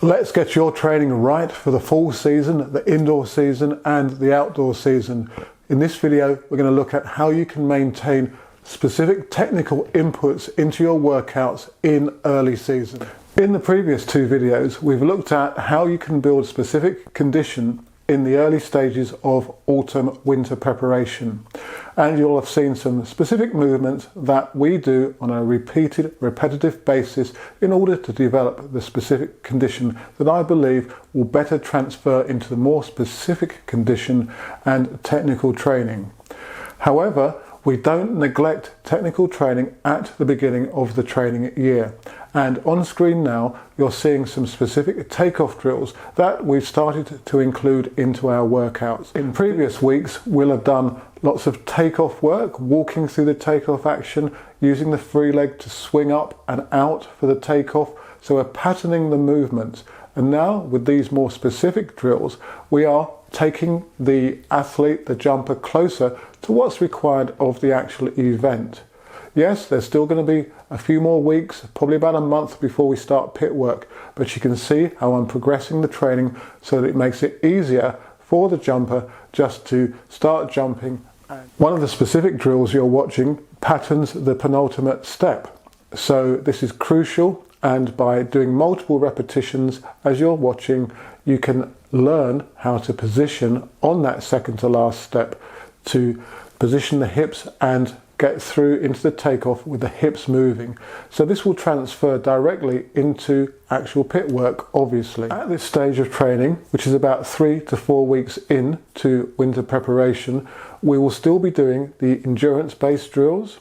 Let's get your training right for the fall season, the indoor season and the outdoor season. In this video, we're going to look at how you can maintain specific technical inputs into your workouts in early season. In the previous two videos, we've looked at how you can build specific condition in the early stages of autumn-winter preparation. And you'll have seen some specific movements that we do on a repeated, repetitive basis in order to develop the specific condition that I believe will better transfer into the more specific condition and technical training. However, we don't neglect technical training at the beginning of the training year. And on screen now, you're seeing some specific takeoff drills that we've started to include into our workouts. In previous weeks, we'll have done lots of takeoff work, walking through the takeoff action, using the free leg to swing up and out for the takeoff. So we're patterning the movements. And now with these more specific drills, we are taking the athlete, the jumper, closer to what's required of the actual event. Yes, there's still going to be a few more weeks, probably about a month before we start pit work, but you can see how I'm progressing the training so that it makes it easier for the jumper just to start jumping. One of the specific drills you're watching patterns the penultimate step. So this is crucial, and by doing multiple repetitions as you're watching, you can learn how to position on that second to last step to position the hips and get through into the takeoff with the hips moving. So this will transfer directly into actual pit work, obviously. At this stage of training, which is about 3 to 4 weeks into winter preparation, we will still be doing the endurance-based drills,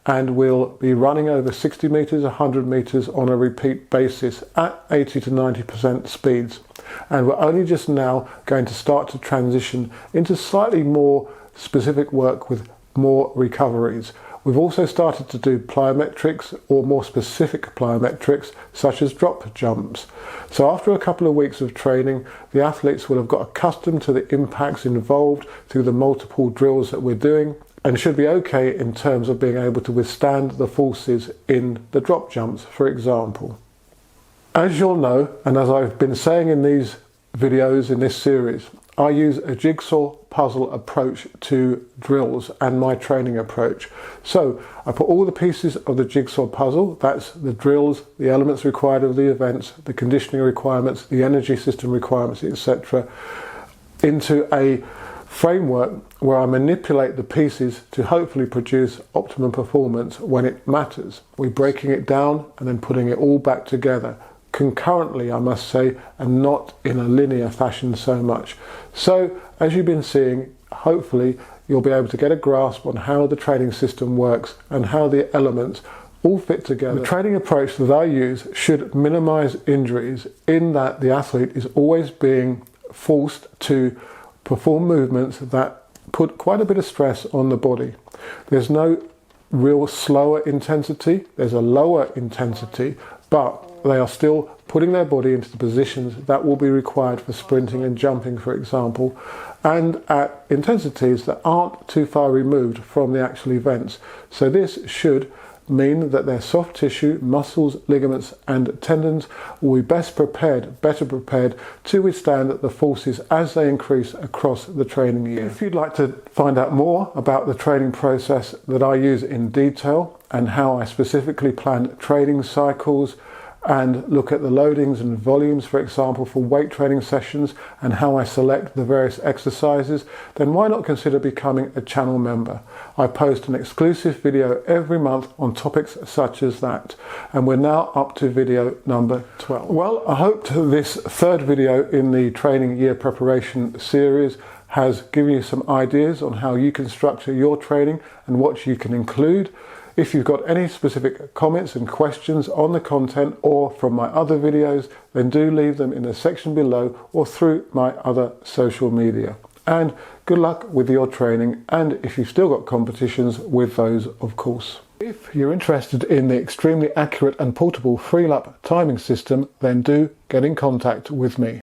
and we'll be running over 60 meters, 100 meters on a repeat basis at 80 to 90% speeds. And we're only just now going to start to transition into slightly more specific work with more recoveries. We've also started to do plyometrics, or more specific plyometrics, such as drop jumps. So after a couple of weeks of training, the athletes will have got accustomed to the impacts involved through the multiple drills that we're doing, and should be okay in terms of being able to withstand the forces in the drop jumps, for example. As you'll know, and as I've been saying in these videos in this series, I use a jigsaw puzzle approach to drills and my training approach. So I put all the pieces of the jigsaw puzzle, that's the drills, the elements required of the events, the conditioning requirements, the energy system requirements, etc., into a framework where I manipulate the pieces to hopefully produce optimum performance when it matters. We're breaking it down and then putting it all back together concurrently, I must say, and not in a linear fashion so much. So as you've been seeing, hopefully you'll be able to get a grasp on how the training system works and how the elements all fit together. The training approach that I use should minimize injuries, in that the athlete is always being forced to perform movements that put quite a bit of stress on the body. There's no real slower intensity, there's a lower intensity, but they are still putting their body into the positions that will be required for sprinting and jumping, for example, and at intensities that aren't too far removed from the actual events. So this should mean that their soft tissue, muscles, ligaments and tendons will be better prepared to withstand the forces as they increase across the training year. If you'd like to find out more about the training process that I use in detail and how I specifically plan training cycles, and look at the loadings and volumes, for example, for weight training sessions, and how I select the various exercises, then why not consider becoming a channel member? I post an exclusive video every month on topics such as that, and we're now up to video number 12. Well, I hope this third video in the training year preparation series has given you some ideas on how you can structure your training and what you can include. If you've got any specific comments and questions on the content or from my other videos, then do leave them in the section below or through my other social media. And good luck with your training, and if you've still got competitions, with those, of course. If you're interested in the extremely accurate and portable free lap timing system, then do get in contact with me.